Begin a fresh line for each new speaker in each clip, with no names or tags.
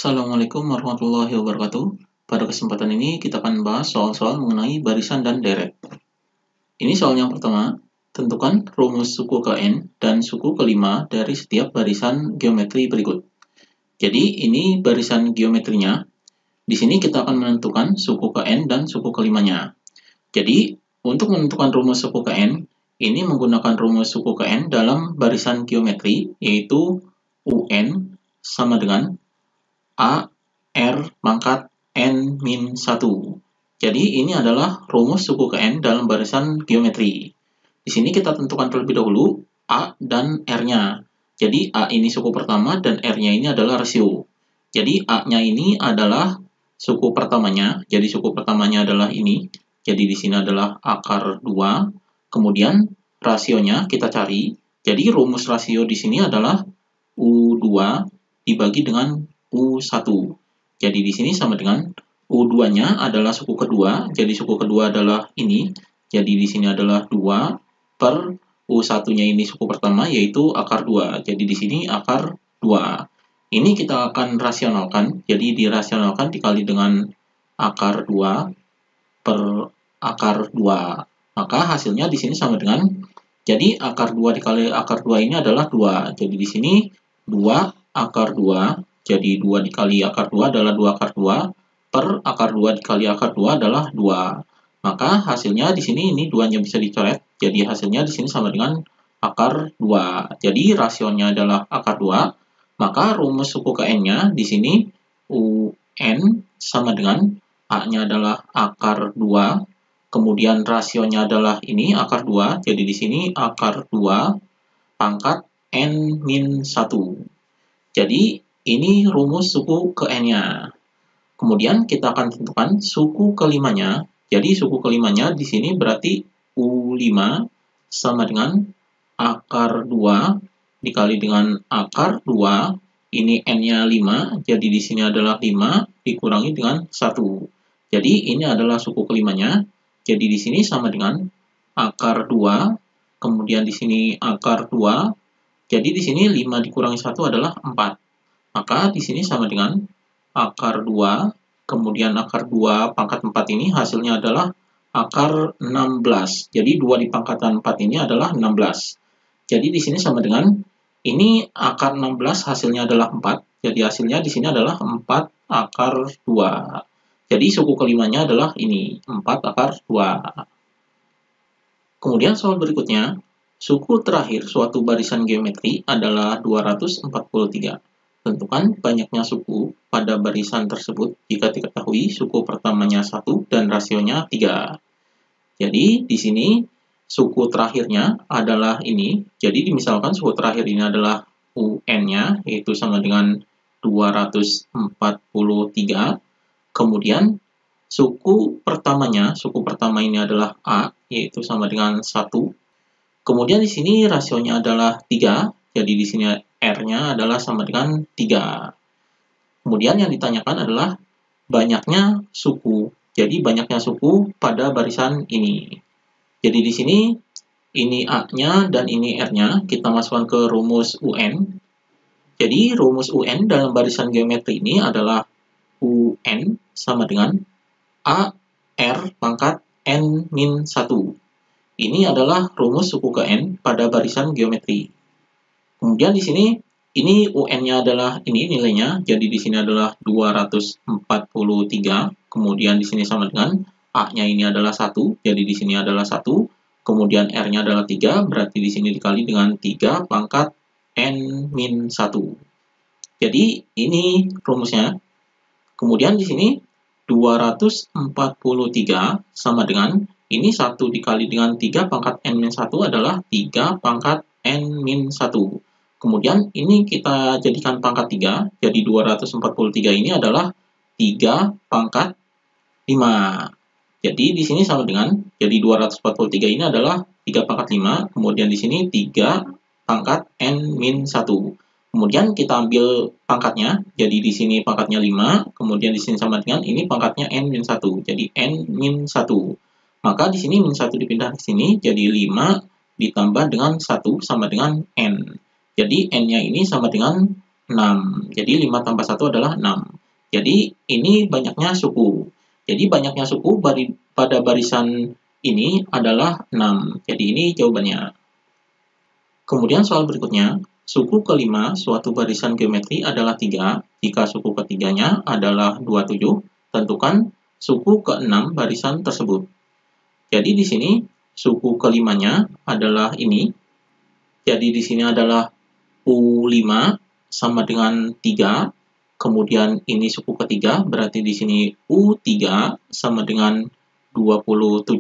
Assalamualaikum warahmatullahi wabarakatuh. Pada kesempatan ini kita akan membahas soal-soal mengenai barisan dan deret. Ini soal yang pertama. Tentukan rumus suku ke N dan suku kelima dari setiap barisan geometri berikut. Jadi ini barisan geometrinya. Di sini kita akan menentukan suku ke N dan suku kelimanya. Jadi untuk menentukan rumus suku ke N, ini menggunakan rumus suku ke N dalam barisan geometri, yaitu UN sama dengan A R pangkat N-1. Jadi ini adalah rumus suku ke N dalam barisan geometri. Di sini kita tentukan terlebih dahulu A dan R-nya. Jadi A ini suku pertama dan R-nya ini adalah rasio. Jadi A-nya ini adalah suku pertamanya. Jadi suku pertamanya adalah ini. Jadi di sini adalah akar 2. Kemudian rasionya kita cari. Jadi rumus rasio di sini adalah U2 dibagi dengan U1. Jadi di sini sama dengan U2-nya adalah suku kedua. Jadi suku kedua adalah ini. Jadi di sini adalah 2 per U1-nya ini suku pertama, yaitu akar 2. Jadi di sini akar 2. Ini kita akan rasionalkan. Jadi dirasionalkan dikali dengan akar 2 per akar 2. Maka hasilnya di sini sama dengan, jadi akar 2 dikali akar 2 ini adalah 2. Jadi di sini 2 akar 2. Jadi 2 dikali akar 2 adalah 2 akar 2 per akar 2 dikali akar 2 adalah 2. Maka hasilnya di sini ini 2-nya bisa dicoret. Jadi hasilnya di sini sama dengan akar 2. Jadi rasionya adalah akar 2. Maka rumus suku ke N-nya di sini UN sama dengan A-nya adalah akar 2. Kemudian rasionya adalah ini akar 2. Jadi di sini akar 2 pangkat N-1. Jadi ini rumus suku ke N-nya. Kemudian kita akan tentukan suku kelimanya. Jadi suku kelimanya di sini berarti U5 sama dengan akar 2 dikali dengan akar 2. Ini N-nya 5, jadi di sini adalah 5 dikurangi dengan 1. Jadi ini adalah suku kelimanya. Jadi di sini sama dengan akar 2, kemudian di sini akar 2. Jadi di sini 5 dikurangi 1 adalah 4. Maka di sini sama dengan akar 2, kemudian akar 2 pangkat 4 ini hasilnya adalah akar 16. Jadi 2 dipangkatan 4 ini adalah 16. Jadi di sini sama dengan, ini akar 16 hasilnya adalah 4. Jadi hasilnya di sini adalah 4 akar 2. Jadi suku kelimanya adalah ini, 4 akar 2. Kemudian soal berikutnya, suku terakhir suatu barisan geometri adalah 243. Tentukan banyaknya suku pada barisan tersebut jika diketahui suku pertamanya 1 dan rasionya 3. Jadi di sini suku terakhirnya adalah ini. Jadi misalkan suku terakhir ini adalah UN-nya, yaitu sama dengan 243. Kemudian suku pertama ini adalah A, yaitu sama dengan 1. Kemudian di sini rasionya adalah 3. Jadi di sini R-nya adalah sama dengan 3. Kemudian yang ditanyakan adalah banyaknya suku. Jadi banyaknya suku pada barisan ini. Jadi di sini ini A-nya dan ini R-nya kita masukkan ke rumus UN. Jadi rumus UN dalam barisan geometri ini adalah UN sama dengan A R pangkat N-1. Ini adalah rumus suku ke N pada barisan geometri. Kemudian di sini ini UN-nya adalah ini nilainya. Jadi di sini adalah 243. Kemudian di sini sama dengan A-nya ini adalah 1. Jadi di sini adalah 1. Kemudian R-nya adalah 3. Berarti di sini dikali dengan 3 pangkat N-1. Jadi ini rumusnya. Kemudian di sini 243 sama dengan ini 1 dikali dengan 3 pangkat N-1 adalah 3 pangkat N-1. Kemudian ini kita jadikan pangkat 3. Jadi 243 ini adalah 3 pangkat 5. Jadi di sini sama dengan, jadi 243 ini adalah 3 pangkat 5. Kemudian di sini 3 pangkat N-1. Kemudian kita ambil pangkatnya. Jadi di sini pangkatnya 5. Kemudian di sini sama dengan ini pangkatnya N-1. Jadi N-1. Maka di sini min 1 dipindah ke sini. Jadi 5 ditambah dengan 1 sama dengan N. Jadi N-nya ini sama dengan 6. Jadi 5 tambah 1 adalah 6. Jadi ini banyaknya suku. Jadi banyaknya suku pada barisan ini adalah 6. Jadi ini jawabannya. Kemudian soal berikutnya, suku kelima suatu barisan geometri adalah 3 jika suku ketiganya adalah 27. Tentukan suku keenam barisan tersebut. Jadi di sini suku kelimanya adalah ini. Jadi di sini adalah U5 sama dengan 3. Kemudian ini suku ketiga, berarti di sini U3 sama dengan 27.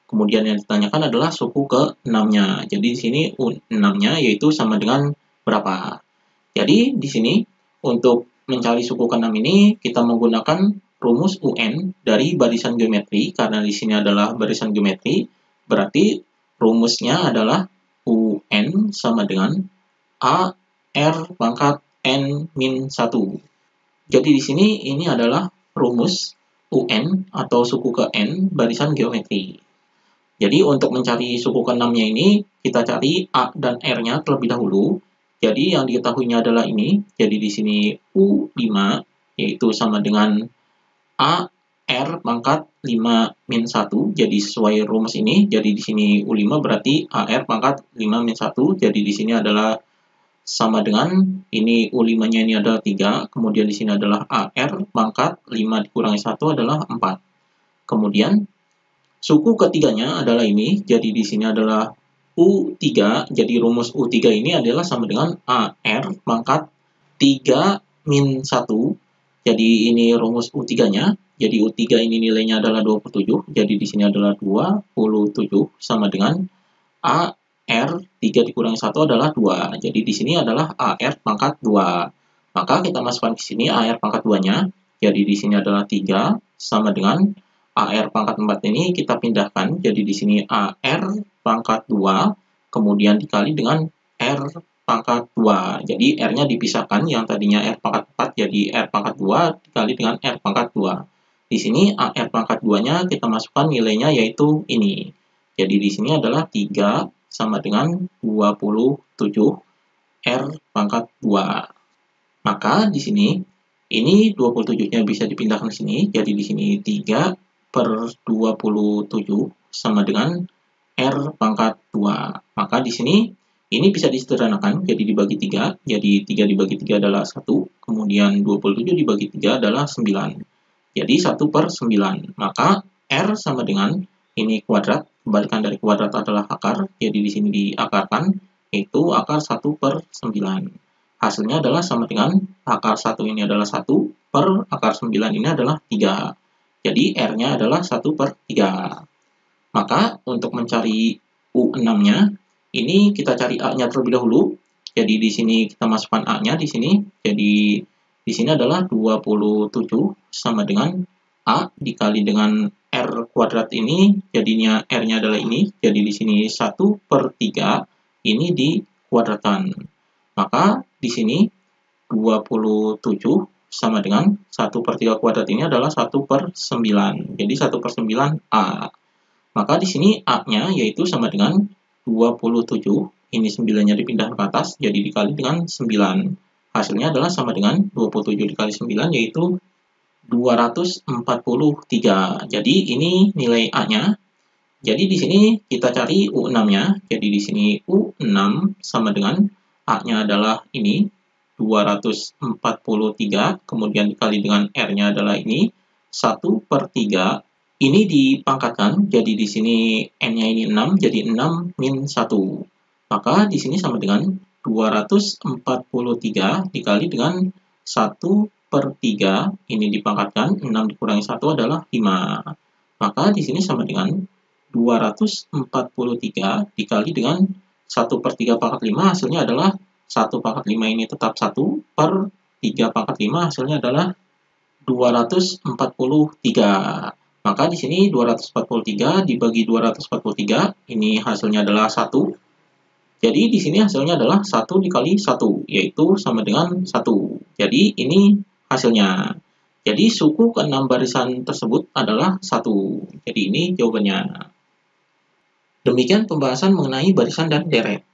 Kemudian yang ditanyakan adalah suku ke-6-nya. Jadi di sini U6-nya yaitu sama dengan berapa. Jadi di sini untuk mencari suku ke-6 ini kita menggunakan rumus UN dari barisan geometri. Karena di sini adalah barisan geometri, berarti rumusnya adalah UN sama dengan A R pangkat N min 1. Jadi di sini ini adalah rumus UN atau suku ke N barisan geometri. Jadi untuk mencari suku ke-6-nya ini, kita cari A dan R-nya terlebih dahulu. Jadi yang diketahuinya adalah ini. Jadi di sini U5 yaitu sama dengan A R pangkat 5 min 1. Jadi sesuai rumus ini, jadi di sini U5 berarti AR pangkat 5 min 1. Jadi di sini adalah sama dengan ini U5-nya ini adalah 3, kemudian di sini adalah AR pangkat 5 dikurangi 1 adalah 4. Kemudian suku ketiganya adalah ini, jadi di sini adalah U3, jadi rumus U3 ini adalah sama dengan AR pangkat 3 min 1. Jadi ini rumus U3-nya, jadi U3 ini nilainya adalah 27, jadi di sini adalah 27 sama dengan AR 3 dikurangi 1 adalah 2. Jadi di sini adalah AR pangkat 2. Maka kita masukkan ke sini AR pangkat 2-nya. Jadi di sini adalah 3 sama dengan AR pangkat 4 ini kita pindahkan. Jadi di sini AR pangkat 2 kemudian dikali dengan R pangkat 2. Jadi R-nya dipisahkan, yang tadinya R pangkat 4 jadi R pangkat 2 dikali dengan R pangkat 2. Di sini AR pangkat 2-nya kita masukkan nilainya yaitu ini. Jadi di sini adalah 3 sama dengan 27 R pangkat 2. Maka di sini ini 27-nya bisa dipindahkan ke sini. Jadi di sini 3 per 27 sama dengan R pangkat 2. Maka di sini ini bisa disederhanakan, jadi dibagi 3. Jadi 3 dibagi 3 adalah 1. Kemudian 27 dibagi 3 adalah 9. Jadi 1 per 9. Maka R sama dengan ini kuadrat. Kebalikan dari kuadrat adalah akar. Jadi di sini diakarkan, yaitu akar 1 per 9. Hasilnya adalah sama dengan akar 1 ini adalah 1 per akar 9 ini adalah 3. Jadi R-nya adalah 1 per 3. Maka untuk mencari U6-nya, ini kita cari A-nya terlebih dahulu. Jadi di sini kita masukkan A-nya di sini. Jadi di sini adalah 27 sama dengan A dikali dengan R kuadrat ini, jadinya R-nya adalah ini. Jadi di sini 1 per 3 ini dikuadratkan. Maka di sini 27 sama dengan 1 per 3 kuadrat ini adalah 1 per 9. Jadi 1 per 9 A. Maka di sini A-nya yaitu sama dengan 27. Ini 9-nya dipindahkan ke atas, jadi dikali dengan 9. Hasilnya adalah sama dengan 27 dikali 9, yaitu 243. Jadi ini nilai A-nya. Jadi di sini kita cari U6-nya. Jadi di sini U6 sama dengan A-nya adalah ini 243, kemudian dikali dengan R-nya adalah ini 1 per 3. Ini dipangkatkan, jadi di sini N-nya ini 6, jadi 6 min 1. Maka di sini sama dengan 243 dikali dengan 1 per 3, ini dipangkatkan, 6 dikurangi 1 adalah 5. Maka di sini sama dengan 243 dikali dengan 1 per 3 pangkat 5, hasilnya adalah 1 pangkat 5 ini tetap 1 per 3 pangkat 5, hasilnya adalah 243. Maka di sini 243 dibagi 243, ini hasilnya adalah 1. Jadi di sini hasilnya adalah 1 dikali 1, yaitu sama dengan 1. Jadi ini hasilnya. Jadi suku ke-6 barisan tersebut adalah 1. Jadi ini jawabannya. Demikian pembahasan mengenai barisan dan deret.